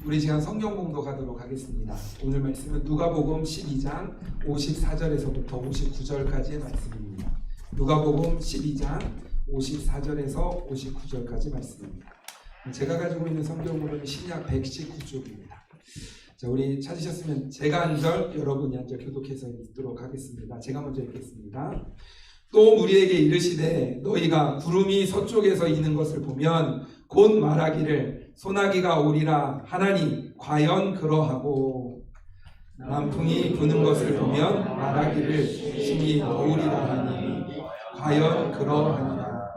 우리 시간 성경 공독하도록 하겠습니다. 오늘 말씀은 누가복음 12장 54절에서부터 59절까지의 말씀입니다. 누가복음 12장 54절에서 59절까지 말씀입니다. 제가 가지고 있는 성경으로는 신약 119쪽입니다. 자, 우리 찾으셨으면 제가 한 절, 여러분이 한 절 교독해서 읽도록 하겠습니다. 제가 먼저 읽겠습니다. 또 무리에게 이르시되 너희가 구름이 서쪽에서 이는 것을 보면 곧 말하기를 소나기가 오리라 하나니 과연 그러하고 남풍이 부는 것을 보면 말하기를 심히 더우리라 하니 과연 그러하니라.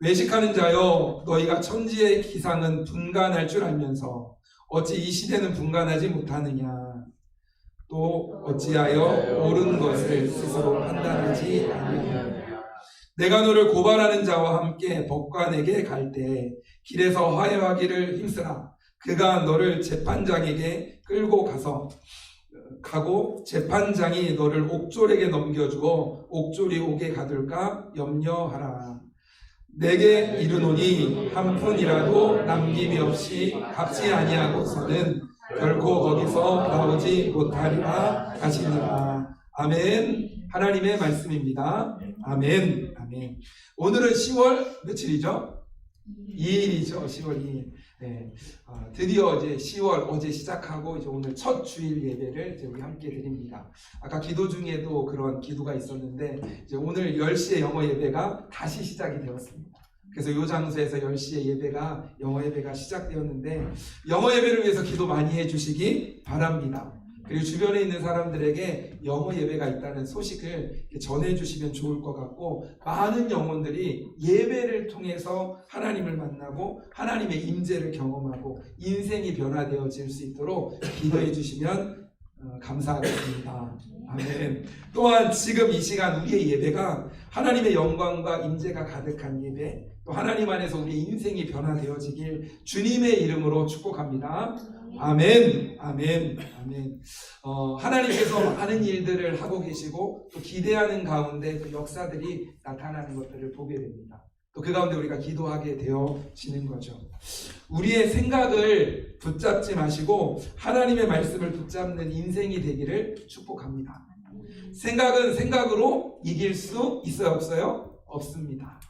외식하는 자여 너희가 천지의 기상은 분간할 줄 알면서 어찌 이 시대는 분간하지 못하느냐. 또 어찌하여 옳은 것을 스스로 판단하지 아니하느냐. 내가 너를 고발하는 자와 함께 법관에게 갈 때 길에서 화해하기를 힘쓰라. 그가 너를 재판장에게 끌고 가고 재판장이 너를 옥졸에게 넘겨주어 옥졸이 오게 가둘까 염려하라. 내게 이르노니 한 푼이라도 남김이 없이 갚지 아니하고서는 결코 거기서 나오지 못하리라 하시니라. 아멘. 하나님의 말씀입니다. 아멘. 아멘. 오늘은 10월 며칠이죠? 2일이죠. 10월 2일. 네. 드디어 이제 10월 어제 시작하고 이제 오늘 첫 주일 예배를 이제 우리 함께 드립니다. 아까 기도 중에도 그런 기도가 있었는데 이제 오늘 10시에 영어 예배가 다시 시작이 되었습니다. 그래서 이 장소에서 10시에 영어 예배가 시작되었는데 영어 예배를 위해서 기도 많이 해주시기 바랍니다. 그리고 주변에 있는 사람들에게 영어 예배가 있다는 소식을 전해주시면 좋을 것 같고, 많은 영혼들이 예배를 통해서 하나님을 만나고 하나님의 임재를 경험하고 인생이 변화되어질 수 있도록 기도해 주시면 감사하겠습니다. 아멘. 또한 지금 이 시간 우리의 예배가 하나님의 영광과 임재가 가득한 예배, 또 하나님 안에서 우리의 인생이 변화되어지길 주님의 이름으로 축복합니다. 아멘. 아멘. 아멘. 하나님께서 많은 일들을 하고 계시고 또 기대하는 가운데 그 역사들이 나타나는 것들을 보게 됩니다. 또 그 가운데 우리가 기도하게 되어지는 거죠. 우리의 생각을 붙잡지 마시고 하나님의 말씀을 붙잡는 인생이 되기를 축복합니다. 생각은 생각으로 이길 수 있어요? 없어요? 없습니다.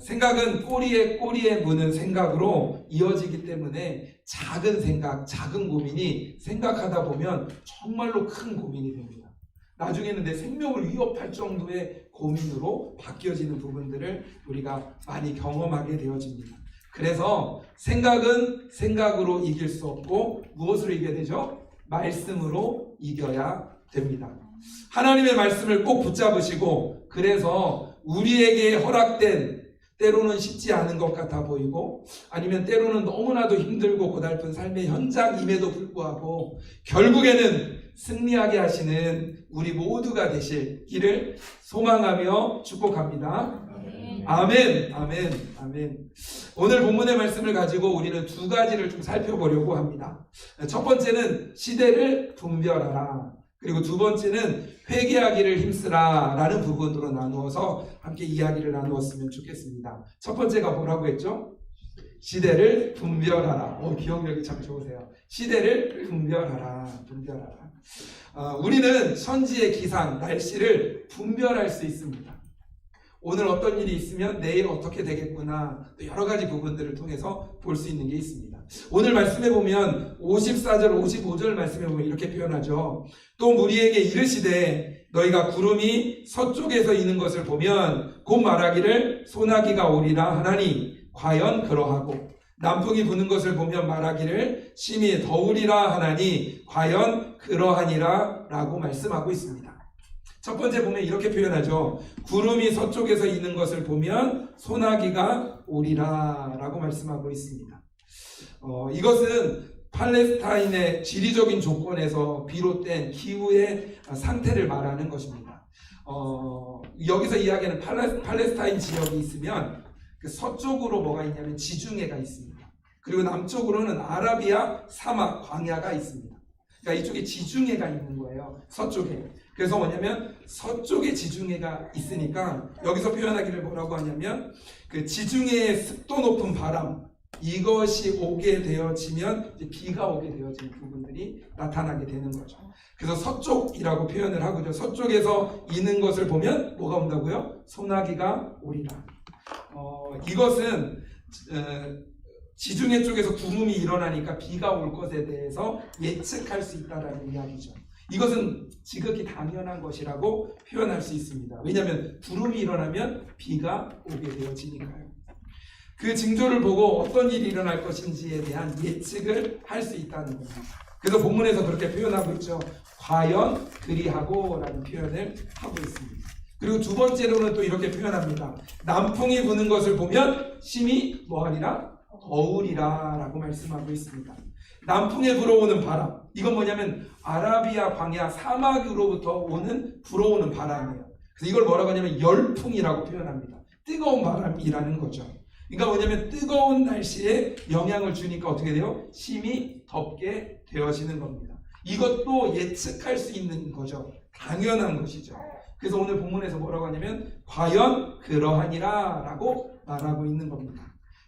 생각은 꼬리에 무는 생각으로 이어지기 때문에 작은 생각, 작은 고민이 생각하다 보면 정말로 큰 고민이 됩니다. 나중에는 내 생명을 위협할 정도의 고민으로 바뀌어지는 부분들을 우리가 많이 경험하게 되어집니다. 그래서 생각은 생각으로 이길 수 없고 무엇으로 이겨야 되죠? 말씀으로 이겨야 됩니다. 하나님의 말씀을 꼭 붙잡으시고, 그래서 우리에게 허락된, 때로는 쉽지 않은 것 같아 보이고 아니면 때로는 너무나도 힘들고 고달픈 삶의 현장임에도 불구하고 결국에는 승리하게 하시는 우리 모두가 되실 길을 소망하며 축복합니다. 아멘. 아멘. 아멘. 오늘 본문의 말씀을 가지고 우리는 두 가지를 좀 살펴보려고 합니다. 첫 번째는 시대를 분별하라. 그리고 두 번째는 회개하기를 힘쓰라 라는 부분으로 나누어서 함께 이야기를 나누었으면 좋겠습니다. 첫 번째가 뭐라고 했죠? 시대를 분별하라. 기억력이 참 좋으세요. 시대를 분별하라. 우리는 천지의 기상, 날씨를 분별할 수 있습니다. 오늘 어떤 일이 있으면 내일 어떻게 되겠구나, 또 여러 가지 부분들을 통해서 볼 수 있는 게 있습니다. 오늘 말씀해 보면 54절, 55절 말씀해 보면 이렇게 표현하죠. 또 무리에게 이르시되 너희가 구름이 서쪽에서 이는 것을 보면 곧 말하기를 소나기가 오리라 하나니 과연 그러하고 남풍이 부는 것을 보면 말하기를 심히 더우리라 하나니 과연 그러하니라 라고 말씀하고 있습니다. 첫 번째 보면 이렇게 표현하죠. 구름이 서쪽에서 이는 것을 보면 소나기가 오리라 라고 말씀하고 있습니다. 이것은 팔레스타인의 지리적인 조건에서 비롯된 기후의 상태를 말하는 것입니다. 여기서 이야기하는 팔레스타인 지역이 있으면 그 서쪽으로 뭐가 있냐면 지중해가 있습니다. 그리고 남쪽으로는 아라비아 사막, 광야가 있습니다. 그러니까 이쪽에 지중해가 있는 거예요. 서쪽에. 그래서 뭐냐면 서쪽에 지중해가 있으니까 여기서 표현하기를 뭐라고 하냐면 그 지중해의 습도 높은 바람, 이것이 오게 되어지면 이제 비가 오게 되어지는 부분들이 나타나게 되는 거죠. 그래서 서쪽이라고 표현을 하고요. 서쪽에서 이는 것을 보면 뭐가 온다고요? 소나기가 오리라. 이것은 지중해 쪽에서 구름이 일어나니까 비가 올 것에 대해서 예측할 수 있다라는 이야기죠. 이것은 지극히 당연한 것이라고 표현할 수 있습니다. 왜냐하면 구름이 일어나면 비가 오게 되어지니까요. 그 징조를 보고 어떤 일이 일어날 것인지에 대한 예측을 할 수 있다는 겁니다. 그래서 본문에서 그렇게 표현하고 있죠. 과연 그리하고 라는 표현을 하고 있습니다. 그리고 두 번째로는 또 이렇게 표현합니다. 남풍이 부는 것을 보면 심히 뭐하리라? 더우리라 라고 말씀하고 있습니다. 남풍에 불어오는 바람, 이건 뭐냐면 아라비아 광야 사막으로부터 불어오는 바람이에요. 그래서 이걸 뭐라고 하냐면 열풍이라고 표현합니다. 뜨거운 바람이라는 거죠. 그러니까 뭐냐면 뜨거운 날씨에 영향을 주니까 어떻게 돼요? 심히 덥게 되어지는 겁니다. 이것도 예측할 수 있는 거죠. 당연한 것이죠. 그래서 오늘 본문에서 뭐라고 하냐면 과연 그러하니라 라고 말하고 있는 겁니다.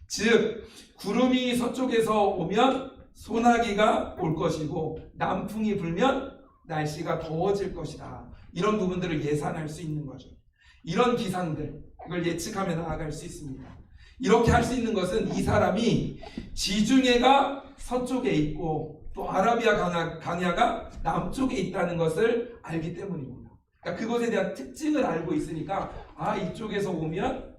즉 구름이 서쪽에서 오면 소나기가 올 것이고 남풍이 불면 날씨가 더워질 것이다. 이런 부분들을 예상할 수 있는 거죠. 이런 기상들, 이걸 예측하며 나아갈 수 있습니다. 이렇게 할 수 있는 것은 이 사람이 지중해가 서쪽에 있고 또 아라비아 강야가 남쪽에 있다는 것을 알기 때문입니다. 그러니까 그것에 대한 특징을 알고 있으니까 이쪽에서 오면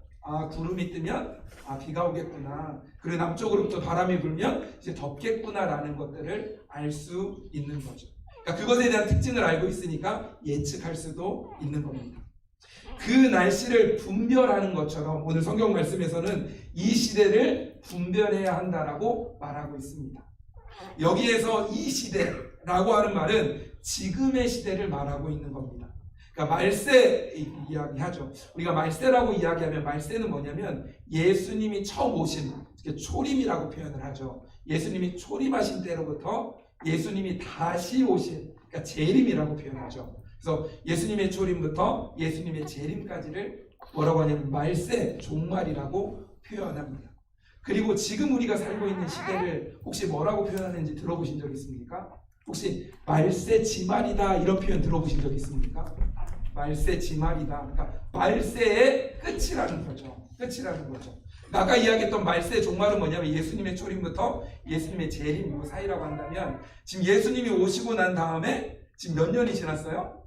구름이 뜨면 비가 오겠구나. 그리고 남쪽으로부터 바람이 불면 이제 덥겠구나라는 것들을 알 수 있는 거죠. 그러니까 그것에 대한 특징을 알고 있으니까 예측할 수도 있는 겁니다. 그 날씨를 분별하는 것처럼 오늘 성경 말씀에서는 이 시대를 분별해야 한다라고 말하고 있습니다. 여기에서 이 시대라고 하는 말은 지금의 시대를 말하고 있는 겁니다. 그러니까 말세 이야기하죠. 우리가 말세라고 이야기하면 말세는 뭐냐면 예수님이 처음 오신 초림이라고 표현을 하죠. 예수님이 초림하신 때로부터 예수님이 다시 오신 그러니까 재림이라고 표현하죠. 그래서 예수님의 초림부터 예수님의 재림까지를 뭐라고 하냐면 말세 종말이라고 표현합니다. 그리고 지금 우리가 살고 있는 시대를 혹시 뭐라고 표현하는지 들어보신 적 있습니까? 혹시 말세 지말이다 이런 표현 들어보신 적 있습니까? 말세 지말이다. 그러니까 말세의 끝이라는 거죠. 끝이라는 거죠. 아까 이야기했던 말세 종말은 뭐냐면 예수님의 초림부터 예수님의 재림 이 사이라고 한다면 지금 예수님이 오시고 난 다음에 지금 몇 년이 지났어요?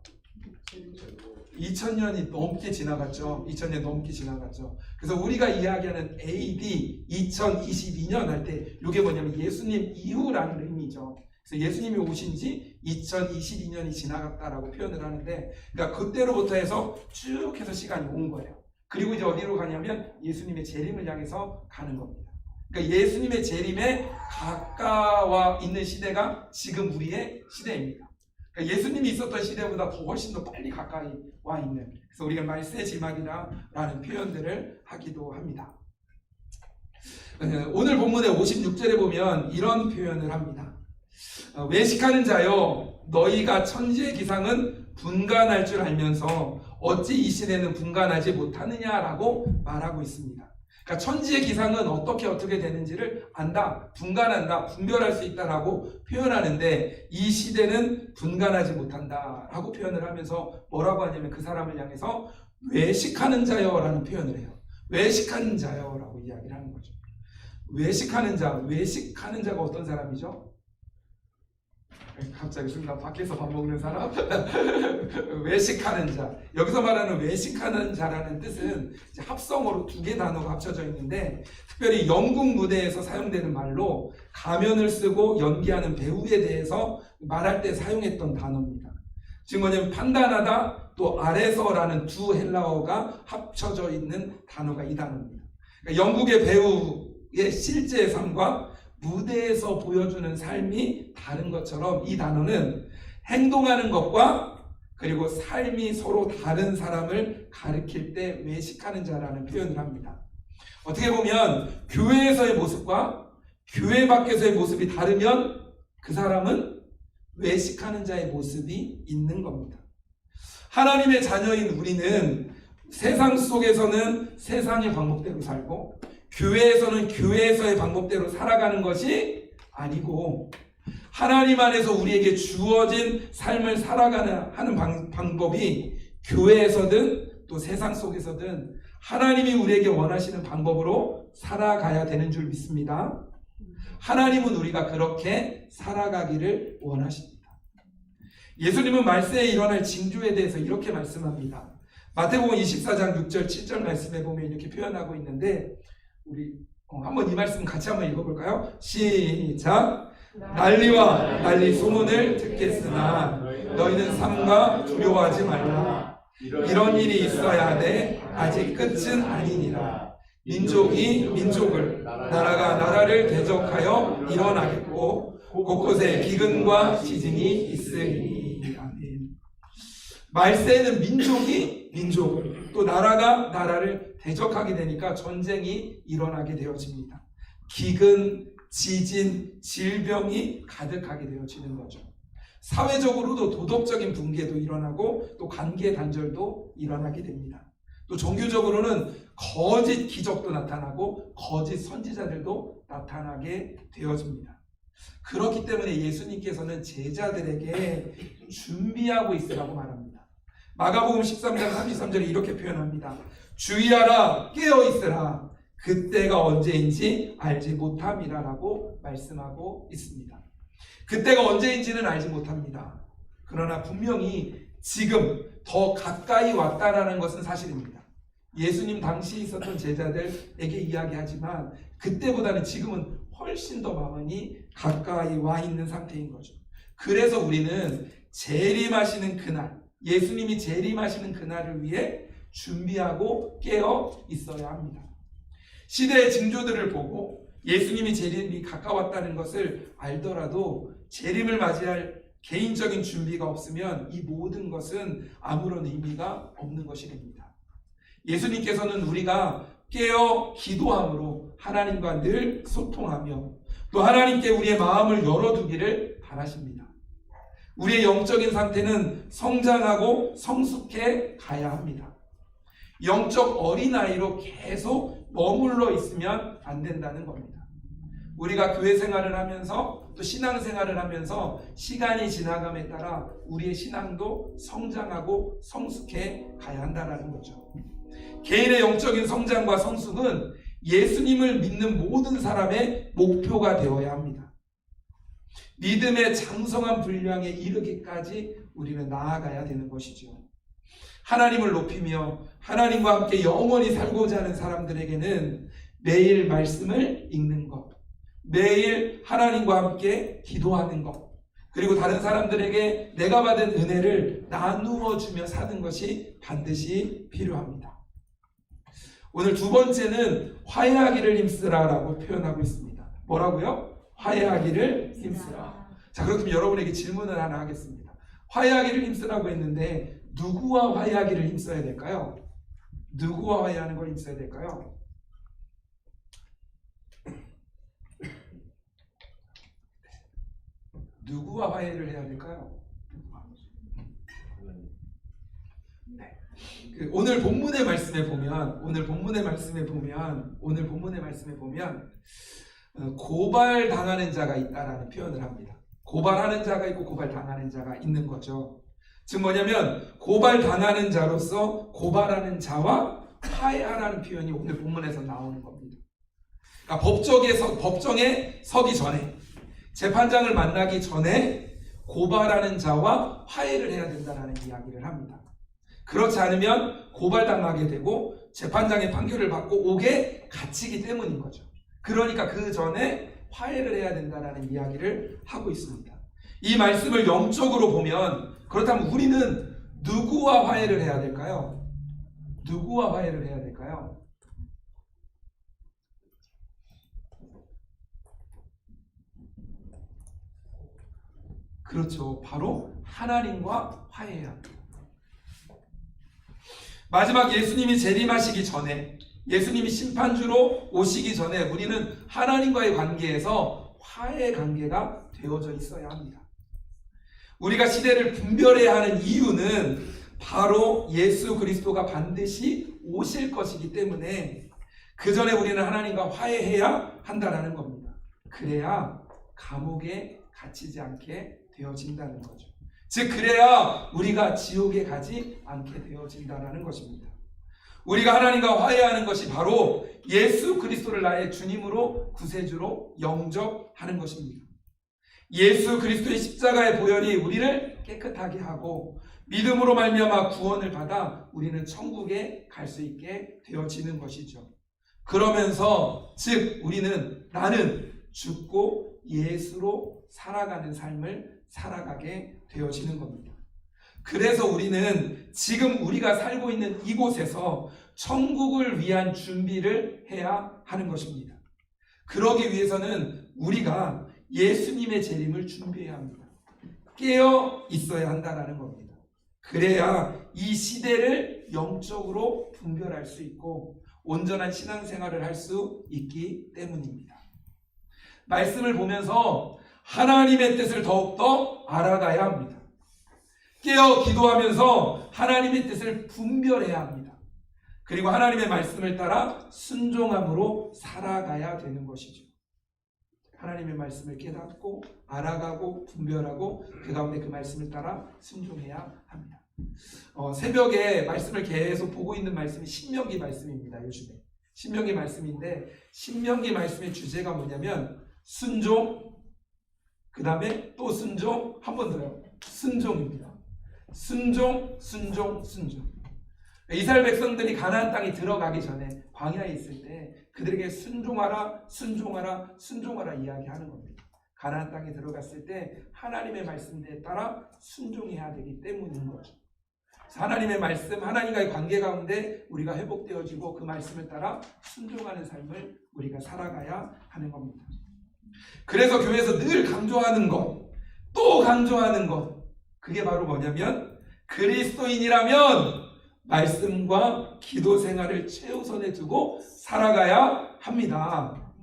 2000년이 넘게 지나갔죠. 2000년 넘게 지나갔죠. 그래서 우리가 이야기하는 AD 2022년 할 때 이게 뭐냐면 예수님 이후라는 의미죠. 그래서 예수님이 오신 지 2022년이 지나갔다라고 표현을 하는데 그러니까 그때로부터 해서 쭉 해서 시간이 온 거예요. 그리고 이제 어디로 가냐면 예수님의 재림을 향해서 가는 겁니다. 그러니까 예수님의 재림에 가까워 있는 시대가 지금 우리의 시대입니다. 그러니까 예수님이 있었던 시대보다 더 훨씬 더 빨리 가까이 와 있는 그래서 우리가 말세 지막이라는 표현들을 하기도 합니다. 오늘 본문의 56절에 보면 이런 표현을 합니다. 외식하는 자여 너희가 천지의 기상은 분간할 줄 알면서 어찌 이 시대는 분간하지 못하느냐라고 말하고 있습니다. 그러니까 천지의 기상은 어떻게 되는지를 안다, 분간한다, 분별할 수 있다라고 표현하는데 이 시대는 분간하지 못한다라고 표현을 하면서 뭐라고 하냐면 그 사람을 향해서 외식하는 자여라는 표현을 해요. 외식하는 자여라고 이야기를 하는 거죠. 외식하는 자가 어떤 사람이죠? 갑자기 순간 밖에서 밥 먹는 사람? 외식하는 자. 여기서 말하는 외식하는 자라는 뜻은 이제 합성어로 두 개 단어가 합쳐져 있는데 특별히 영국 무대에서 사용되는 말로 가면을 쓰고 연기하는 배우에 대해서 말할 때 사용했던 단어입니다. 지금 뭐냐면 판단하다 또 아래서라는 두 헬라어가 합쳐져 있는 단어가 이 단어입니다. 그러니까 영국의 배우의 실제 삶과 무대에서 보여주는 삶이 다른 것처럼 이 단어는 행동하는 것과 그리고 삶이 서로 다른 사람을 가리킬 때 외식하는 자라는 표현을 합니다. 어떻게 보면 교회에서의 모습과 교회 밖에서의 모습이 다르면 그 사람은 외식하는 자의 모습이 있는 겁니다. 하나님의 자녀인 우리는 세상 속에서는 세상의 방법대로 살고 교회에서는 교회에서의 방법대로 살아가는 것이 아니고 하나님 안에서 우리에게 주어진 삶을 살아가는 하는 방법이 교회에서든 또 세상 속에서든 하나님이 우리에게 원하시는 방법으로 살아가야 되는 줄 믿습니다. 하나님은 우리가 그렇게 살아가기를 원하십니다. 예수님은 말세에 일어날 징조에 대해서 이렇게 말씀합니다. 마태복음 24장 6절 7절 말씀에 보면 이렇게 표현하고 있는데 우리 한번 이 말씀 같이 한번 읽어볼까요? 시작! 난리와 난리 소문을 듣겠으나 너희는 삼가 두려워하지 말라. 이런 일이 있어야 하되 아직 끝은 아니니라. 민족이 민족을, 나라가 나라를 대적하여 일어나겠고 곳곳에 기근과 지진이 있으리니. 아멘. 말세에는 민족이 민족을, 또 나라가 나라를 대적하게 되니까 전쟁이 일어나게 되어집니다. 기근, 지진, 질병이 가득하게 되어지는 거죠. 사회적으로도 도덕적인 붕괴도 일어나고 또 관계 단절도 일어나게 됩니다. 또 종교적으로는 거짓 기적도 나타나고 거짓 선지자들도 나타나게 되어집니다. 그렇기 때문에 예수님께서는 제자들에게 준비하고 있으라고 말합니다. 마가복음 13장 33절에 이렇게 표현합니다. 주의하라, 깨어있으라, 그때가 언제인지 알지 못함이라 라고 말씀하고 있습니다. 그때가 언제인지는 알지 못합니다. 그러나 분명히 지금 더 가까이 왔다라는 것은 사실입니다. 예수님 당시 있었던 제자들에게 이야기하지만 그때보다는 지금은 훨씬 더 많이 가까이 와 있는 상태인 거죠. 그래서 우리는 재림하시는 그날, 예수님이 재림하시는 그날을 위해 준비하고 깨어 있어야 합니다. 시대의 징조들을 보고 예수님이 재림이 가까웠다는 것을 알더라도 재림을 맞이할 개인적인 준비가 없으면 이 모든 것은 아무런 의미가 없는 것이 됩니다. 예수님께서는 우리가 깨어 기도함으로 하나님과 늘 소통하며 또 하나님께 우리의 마음을 열어두기를 바라십니다. 우리의 영적인 상태는 성장하고 성숙해 가야 합니다. 영적 어린아이로 계속 머물러 있으면 안 된다는 겁니다. 우리가 교회 생활을 하면서 또 신앙 생활을 하면서 시간이 지나감에 따라 우리의 신앙도 성장하고 성숙해 가야 한다는 거죠. 개인의 영적인 성장과 성숙은 예수님을 믿는 모든 사람의 목표가 되어야 합니다. 믿음의 장성한 분량에 이르기까지 우리는 나아가야 되는 것이죠. 하나님을 높이며 하나님과 함께 영원히 살고자 하는 사람들에게는 매일 말씀을 읽는 것, 매일 하나님과 함께 기도하는 것, 그리고 다른 사람들에게 내가 받은 은혜를 나누어 주며 사는 것이 반드시 필요합니다. 오늘 두 번째는 화해하기를 힘쓰라라고 표현하고 있습니다. 뭐라고요? 화해하기를 힘쓰라. 자, 그렇다면 여러분에게 질문을 하나 하겠습니다. 화해하기를 힘쓰라고 했는데 누구와 화해하기를 힘써야 될까요? 누구와 화해하는 걸 힘써야 될까요? 누구와 화해를 해야 될까요? 네. 오늘 본문의 말씀에 보면 고발 당하는 자가 있다라는 표현을 합니다. 고발하는 자가 있고 고발 당하는 자가 있는 거죠. 즉 뭐냐면 고발 당하는 자로서 고발하는 자와 화해하라는 표현이 오늘 본문에서 나오는 겁니다. 그러니까 법정에 서기 전에, 재판장을 만나기 전에 고발하는 자와 화해를 해야 된다는 이야기를 합니다. 그렇지 않으면 고발당하게 되고 재판장의 판결을 받고 옥에 갇히기 때문인 거죠. 그러니까 그 전에 화해를 해야 된다는 이야기를 하고 있습니다. 이 말씀을 영적으로 보면, 그렇다면 우리는 누구와 화해를 해야 될까요? 누구와 화해를 해야 될까요? 그렇죠. 바로 하나님과 화해해야 합니다. 마지막 예수님이 재림하시기 전에, 예수님이 심판주로 오시기 전에 우리는 하나님과의 관계에서 화해의 관계가 되어져 있어야 합니다. 우리가 시대를 분별해야 하는 이유는 바로 예수 그리스도가 반드시 오실 것이기 때문에 그 전에 우리는 하나님과 화해해야 한다라는 겁니다. 그래야 감옥에 갇히지 않게 되어진다는 거죠. 즉 그래야 우리가 지옥에 가지 않게 되어진다는 것입니다. 우리가 하나님과 화해하는 것이 바로 예수 그리스도를 나의 주님으로 구세주로 영접하는 것입니다. 예수 그리스도의 십자가의 보혈이 우리를 깨끗하게 하고 믿음으로 말미암아 구원을 받아 우리는 천국에 갈 수 있게 되어지는 것이죠. 그러면서 즉 나는 죽고 예수로 살아가는 삶을 살아가게 되어지는 겁니다. 그래서 우리는 지금 우리가 살고 있는 이곳에서 천국을 위한 준비를 해야 하는 것입니다. 그러기 위해서는 우리가 예수님의 재림을 준비해야 합니다. 깨어 있어야 한다는 겁니다. 그래야 이 시대를 영적으로 분별할 수 있고 온전한 신앙생활을 할 수 있기 때문입니다. 말씀을 보면서 하나님의 뜻을 더욱더 알아가야 합니다. 깨어 기도하면서 하나님의 뜻을 분별해야 합니다. 그리고 하나님의 말씀을 따라 순종함으로 살아가야 되는 것이죠. 하나님의 말씀을 깨닫고 알아가고 분별하고 그 가운데 그 말씀을 따라 순종해야 합니다. 새벽에 말씀을 계속 보고 있는 말씀이 신명기 말씀입니다. 요즘에 신명기 말씀인데 신명기 말씀의 주제가 뭐냐면 순종, 그 다음에 또 순종, 한 번 더요. 순종입니다. 순종, 순종, 순종. 이스라엘 백성들이 가나안 땅에 들어가기 전에 광야에 있을 때 그들에게 순종하라, 순종하라, 순종하라 이야기하는 겁니다. 가나안 땅에 들어갔을 때 하나님의 말씀에 따라 순종해야 되기 때문인 거죠. 하나님의 말씀, 하나님과의 관계 가운데 우리가 회복되어지고 그 말씀을 따라 순종하는 삶을 우리가 살아가야 하는 겁니다. 그래서 교회에서 늘 강조하는 것, 또 강조하는 것, 그게 바로 뭐냐면 그리스도인이라면 말씀과 기도 생활을 최우선에 두고 살아가야 합니다.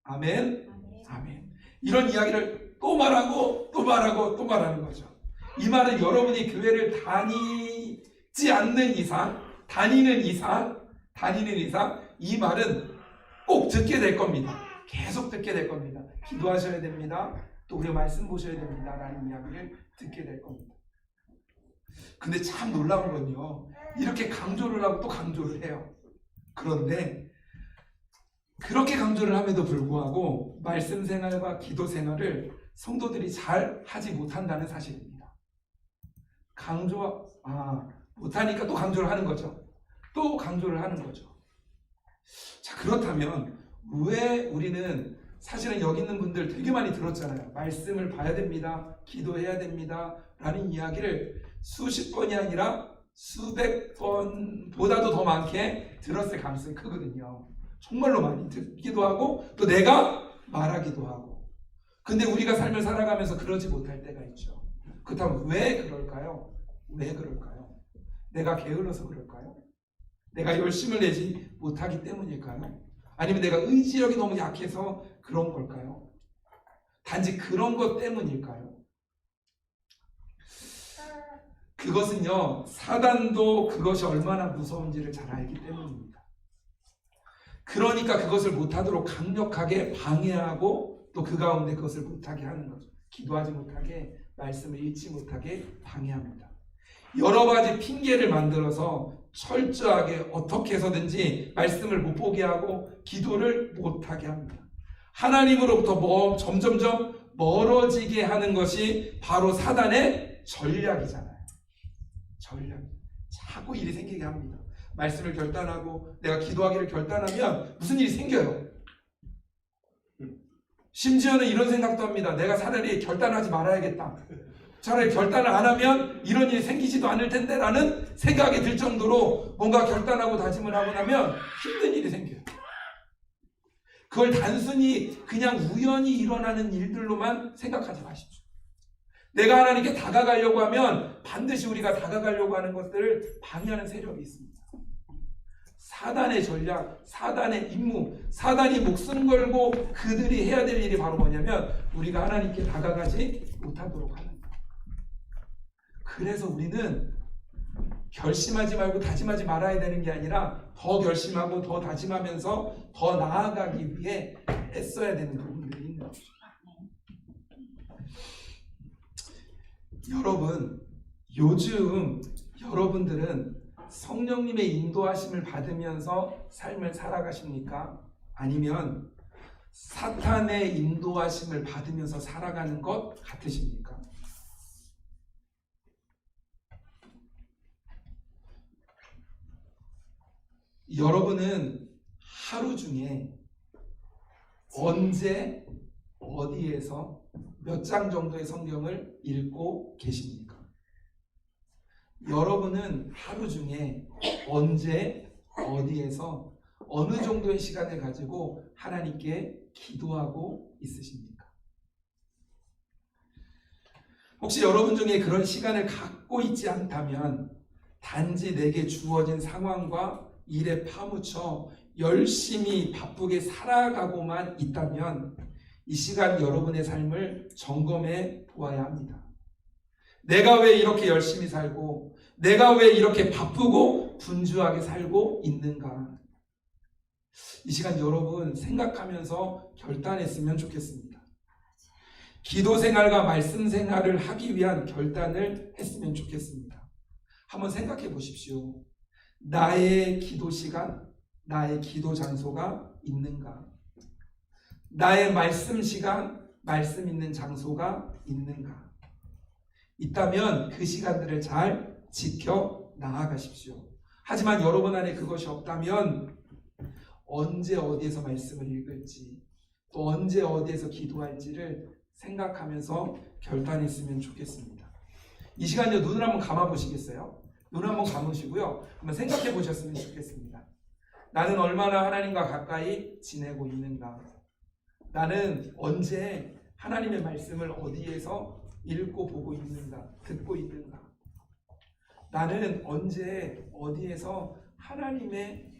아멘. 아멘. 이런 이야기를 또 말하고 또 말하고 또 말하는 거죠. 이 말은 여러분이 교회를 다니지 않는 이상, 다니는 이상 이 말은 꼭 듣게 될 겁니다. 계속 듣게 될 겁니다. 기도하셔야 됩니다. 또 우리가 말씀 보셔야 됩니다. 라는 이야기를 듣게 될 겁니다. 근데 참 놀라운 건요. 이렇게 강조를 하고 또 강조를 해요. 그런데 그렇게 강조를 함에도 불구하고 말씀 생활과 기도 생활을 성도들이 잘 하지 못한다는 사실입니다. 못하니까 또 강조를 하는 거죠. 또 강조를 하는 거죠. 자, 그렇다면 왜 우리는 사실은 여기 있는 분들 되게 많이 들었잖아요. 말씀을 봐야 됩니다. 기도해야 됩니다. 라는 이야기를 수십 번이 아니라 수백 번보다도 더 많게 들었을 가능성이 크거든요. 정말로 많이 듣기도 하고 또 내가 말하기도 하고. 근데 우리가 삶을 살아가면서 그러지 못할 때가 있죠. 그렇다면 왜 그럴까요? 왜 그럴까요? 내가 게을러서 그럴까요? 내가 열심을 내지 못하기 때문일까요? 아니면 내가 의지력이 너무 약해서 그런 걸까요? 단지 그런 것 때문일까요? 그것은요, 사단도 그것이 얼마나 무서운지를 잘 알기 때문입니다. 그러니까 그것을 못하도록 강력하게 방해하고 또 그 가운데 그것을 못하게 하는 거죠. 기도하지 못하게, 말씀을 읽지 못하게 방해합니다. 여러 가지 핑계를 만들어서 철저하게 어떻게 해서든지 말씀을 못 보게 하고 기도를 못하게 합니다. 하나님으로부터 점점점 멀어지게 하는 것이 바로 사단의 전략이잖아요. 전략. 자꾸 일이 생기게 합니다. 말씀을 결단하고 내가 기도하기를 결단하면 무슨 일이 생겨요. 심지어는 이런 생각도 합니다. 내가 차라리 결단하지 말아야겠다. 차라리 결단을 안 하면 이런 일이 생기지도 않을 텐데 라는 생각이 들 정도로 뭔가 결단하고 다짐을 하고 나면 힘든 일이 생겨요. 그걸 단순히 그냥 우연히 일어나는 일들로만 생각하지 마십시오. 내가 하나님께 다가가려고 하면 반드시 우리가 다가가려고 하는 것들을 방해하는 세력이 있습니다. 사단의 전략, 사단의 임무, 사단이 목숨 걸고 그들이 해야 될 일이 바로 뭐냐면 우리가 하나님께 다가가지 못하도록 하는 거예요. 그래서 우리는 결심하지 말고 다짐하지 말아야 되는 게 아니라 더 결심하고 더 다짐하면서 더 나아가기 위해 애써야 되는 부분들이 있는 거죠. 여러분, 요즘 여러분들은 성령님의 인도하심을 받으면서 삶을 살아가십니까? 아니면 사탄의 인도하심을 받으면서 살아가는 것 같으십니까? 여러분은 하루 중에 언제 어디에서 몇 장 정도의 성경을 읽고 계십니까? 여러분은 하루 중에 언제 어디에서 어느 정도의 시간을 가지고 하나님께 기도하고 있으십니까? 혹시 여러분 중에 그런 시간을 갖고 있지 않다면 단지 내게 주어진 상황과 일에 파묻혀 열심히 바쁘게 살아가고만 있다면 이 시간 여러분의 삶을 점검해 보아야 합니다. 내가 왜 이렇게 열심히 살고 내가 왜 이렇게 바쁘고 분주하게 살고 있는가? 이 시간 여러분 생각하면서 결단했으면 좋겠습니다. 기도 생활과 말씀 생활을 하기 위한 결단을 했으면 좋겠습니다. 한번 생각해 보십시오. 나의 기도 시간, 나의 기도 장소가 있는가? 나의 말씀 시간, 말씀 있는 장소가 있는가? 있다면 그 시간들을 잘 지켜 나아가십시오. 하지만 여러분 안에 그것이 없다면 언제 어디에서 말씀을 읽을지 또 언제 어디에서 기도할지를 생각하면서 결단했으면 좋겠습니다. 이 시간에 눈을 한번 감아 보시겠어요? 눈을 한번 감으시고요. 한번 생각해 보셨으면 좋겠습니다. 나는 얼마나 하나님과 가까이 지내고 있는가? 나는 언제 하나님의 말씀을 어디에서 읽고 보고 있는가? 듣고 있는가? 나는 언제 어디에서 하나님의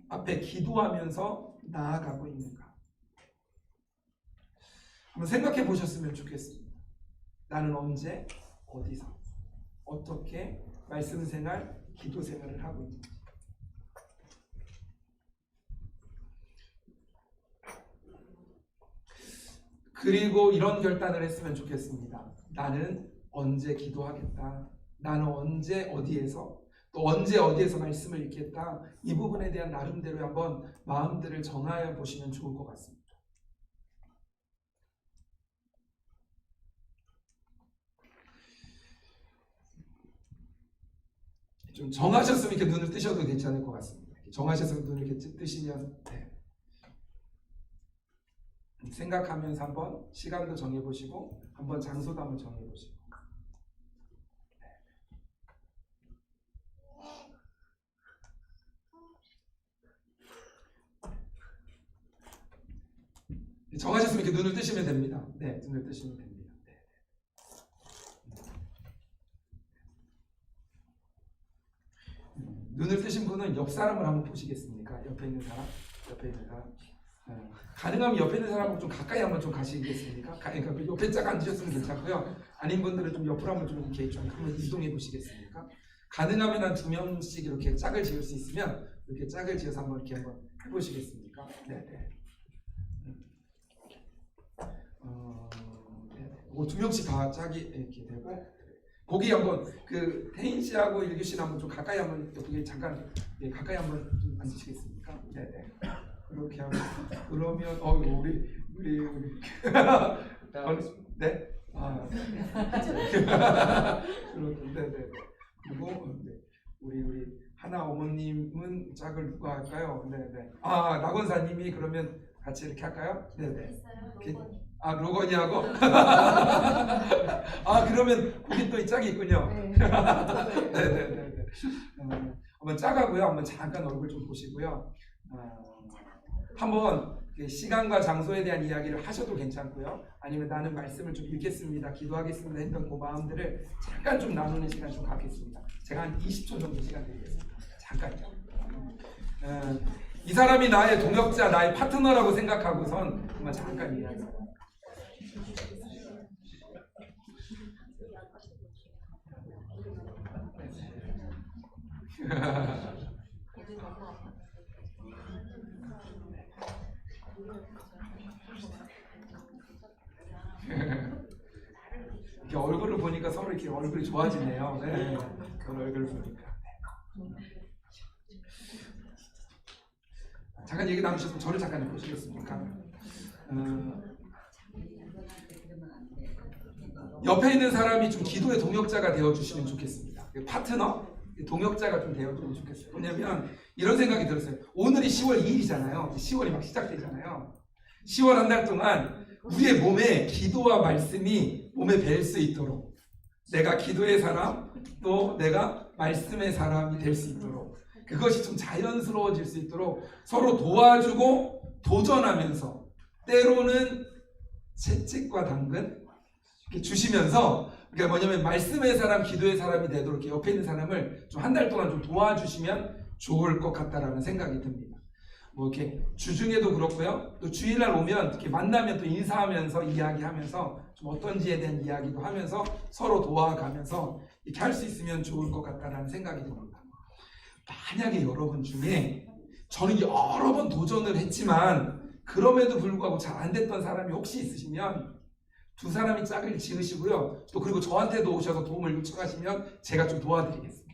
앞에 기도하면서 나아가고 있는가? 한번 생각해 보셨으면 좋겠습니다. 나는 언제 어디서 어떻게 말씀 생활, 기도 생활을 하고 있는지. 그리고 이런 결단을 했으면 좋겠습니다. 나는 언제 기도하겠다. 나는 언제 어디에서 또 언제 어디에서 말씀을 읽겠다. 이 부분에 대한 나름대로 한번 마음들을 정하여 보시면 좋을 것 같습니다. 좀 정하셨으면 이렇게 눈을 뜨셔도 괜찮을 것 같습니다. 정하셨으면 눈을 이렇게 뜨시면 생각하면서 한번 시간도 정해보시고 한번 장소도 한번 정해보시고 정하셨으면 이렇게 눈을 뜨시면 됩니다. 네, 눈을 뜨시면 됩니다. 눈을 뜨신 분은 옆 사람을 한번 보시겠습니까? 옆에 있는 사람? 옆에 있는 사람? 가능하면 옆에 있는 사람하고 좀 가까이 한번 좀 가시겠습니까? 그러니까 옆에 짝 앉으셨으면 괜찮고요. 아닌 분들은 좀 옆으로 한번 좀 이렇게 좀 한번 이동해 보시겠습니까? 가능하면 한 2명씩 이렇게 짝을 지을 수 있으면 이렇게 짝을 지어서 한번 이렇게 한번 해보시겠습니까? 네. 뭐 2명씩 다 짝이 이렇게 되고 거기 한번 그 태인 씨하고 일규 씨는 한번 좀 가까이 한번 여기 잠깐 가까이 한번 좀 앉으시겠습니까? 네. 그렇게 하고 그러면 우리 네? 네. 그리고 우리 하나 어머님은 짝을 누가 할까요? 네. 낙원사님이 그러면 같이 이렇게 할까요? 네. 로건이하고 그러면 거기 또 이 짝이 있군요. 네. 한번 짝하고요. 한번 잠깐 얼굴 좀 보시고요. 한번 시간과 장소에 대한 이야기를 하셔도 괜찮고요. 아니면 나는 말씀을 좀 읽겠습니다, 기도하겠습니다 했던 그 마음들을 잠깐 좀 나누는 시간 좀 갖겠습니다. 제가 한 20초 정도 시간 드리겠습니다. 잠깐요. 이 사람이 나의 동역자, 나의 파트너라고 생각하고선 정말 잠깐 이야기합니다. 이렇게 얼굴을 보니까 서로 이렇게 얼굴이 좋아지네요. 네. 그런 얼굴을 보니까. 잠깐 얘기 나누셨으면 저를 잠깐 보시겠습니까? 옆에 있는 사람이 좀 기도의 동역자가 되어주시면 좋겠습니다. 파트너? 동역자가 좀 되어주면 좋겠어요. 왜냐면 이런 생각이 들었어요. 오늘이 10월 2일이잖아요. 10월이 막 시작되잖아요. 10월 한 달 동안 우리의 몸에 기도와 말씀이 몸에 뵐 수 있도록, 내가 기도의 사람, 또 내가 말씀의 사람이 될 수 있도록, 그것이 좀 자연스러워질 수 있도록 서로 도와주고 도전하면서, 때로는 채찍과 당근 이렇게 주시면서, 그러니까 뭐냐면 말씀의 사람, 기도의 사람이 되도록 이렇게 옆에 있는 사람을 좀 한 달 동안 좀 도와주시면 좋을 것 같다라는 생각이 듭니다. 뭐 이렇게 주중에도 그렇고요. 또 주일날 오면 이렇게 만나면 또 인사하면서 이야기하면서 좀 어떤지에 대한 이야기도 하면서 서로 도와가면서 이렇게 할 수 있으면 좋을 것 같다라는 생각이 듭니다. 만약에 여러분 중에 저는 여러 번 도전을 했지만 그럼에도 불구하고 잘 안 됐던 사람이 혹시 있으시면 두 사람이 짝을 지으시고요. 또 그리고 저한테도 오셔서 도움을 요청하시면 제가 좀 도와드리겠습니다.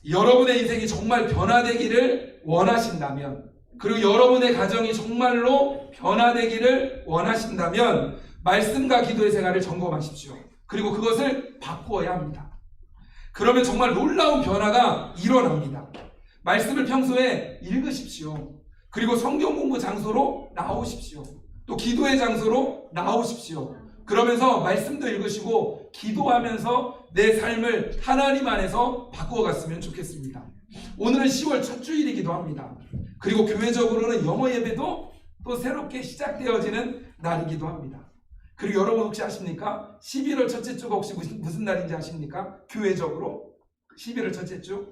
여러분의 인생이 정말 변화되기를 원하신다면, 그리고 여러분의 가정이 정말로 변화되기를 원하신다면 말씀과 기도의 생활을 점검하십시오. 그리고 그것을 바꾸어야 합니다. 그러면 정말 놀라운 변화가 일어납니다. 말씀을 평소에 읽으십시오. 그리고 성경 공부 장소로 나오십시오. 또 기도의 장소로 나오십시오. 그러면서 말씀도 읽으시고 기도하면서 내 삶을 하나님 안에서 바꾸어갔으면 좋겠습니다. 오늘은 10월 첫 주일이기도 합니다. 그리고 교회적으로는 영어 예배도 또 새롭게 시작되어지는 날이기도 합니다. 그리고 여러분 혹시 아십니까? 11월 첫째 주가 혹시 무슨 날인지 아십니까? 교회적으로 11월 첫째 주?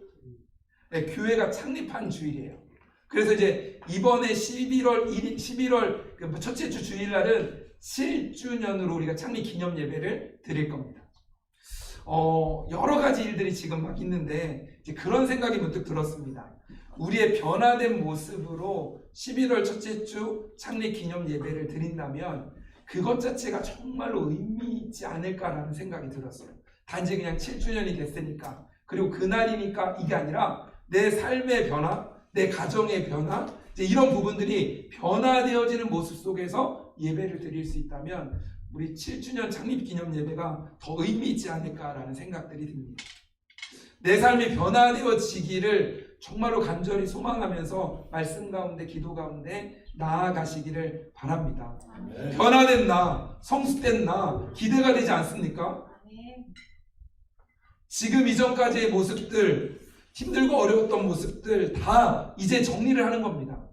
네, 교회가 창립한 주일이에요. 그래서 이제 이번에 11월 첫째 주 주일날은 7주년으로 우리가 창립 기념 예배를 드릴 겁니다. 여러 가지 일들이 지금 막 있는데 이제 그런 생각이 문득 들었습니다. 우리의 변화된 모습으로 11월 첫째 주 창립 기념 예배를 드린다면 그것 자체가 정말로 의미 있지 않을까라는 생각이 들었어요. 단지 그냥 7주년이 됐으니까, 그리고 그날이니까 이게 아니라 내 삶의 변화, 내 가정의 변화, 이제 이런 부분들이 변화되어지는 모습 속에서 예배를 드릴 수 있다면 우리 7주년 창립 기념 예배가 더 의미 있지 않을까라는 생각들이 듭니다. 내 삶이 변화되어지기를 정말로 간절히 소망하면서 말씀 가운데, 기도 가운데 나아가시기를 바랍니다. 네. 변화된 나, 성숙된 나 기대가 되지 않습니까? 네. 지금 이전까지의 모습들, 힘들고 어려웠던 모습들 다 이제 정리를 하는 겁니다.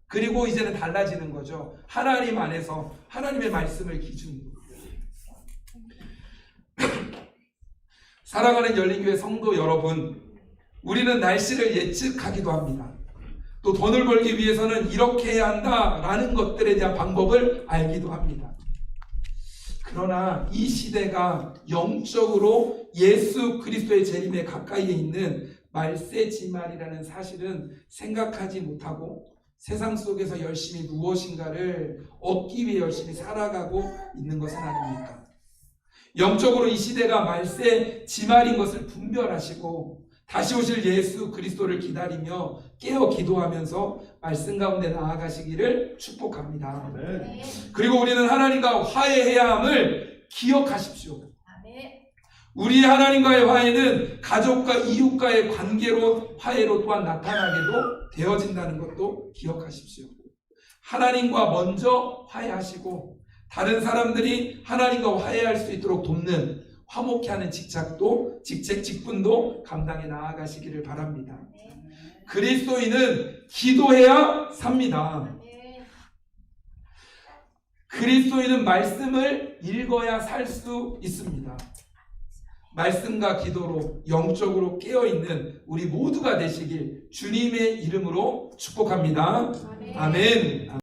그리고 이제는 달라지는 거죠. 하나님 안에서 하나님의 말씀을 기준으로. 사랑하는 열린교회 성도 여러분, 우리는 날씨를 예측하기도 합니다. 또 돈을 벌기 위해서는 이렇게 해야 한다라는 것들에 대한 방법을 알기도 합니다. 그러나 이 시대가 영적으로 예수 그리스도의 재림에 가까이에 있는 말세지말이라는 사실은 생각하지 못하고 세상 속에서 열심히 무엇인가를 얻기 위해 열심히 살아가고 있는 것은 아닙니까? 영적으로 이 시대가 말세지말인 것을 분별하시고 다시 오실 예수 그리스도를 기다리며 깨어 기도하면서 말씀 가운데 나아가시기를 축복합니다. 네. 그리고 우리는 하나님과 화해해야 함을 기억하십시오. 우리 하나님과의 화해는 가족과 이웃과의 관계로 화해로 또한 나타나게도 되어진다는 것도 기억하십시오. 하나님과 먼저 화해하시고 다른 사람들이 하나님과 화해할 수 있도록 돕는, 화목케 하는 직분도 감당해 나아가시기를 바랍니다. 그리스도인은 기도해야 삽니다. 그리스도인은 말씀을 읽어야 살 수 있습니다. 말씀과 기도로 영적으로 깨어있는 우리 모두가 되시길 주님의 이름으로 축복합니다. 아멘.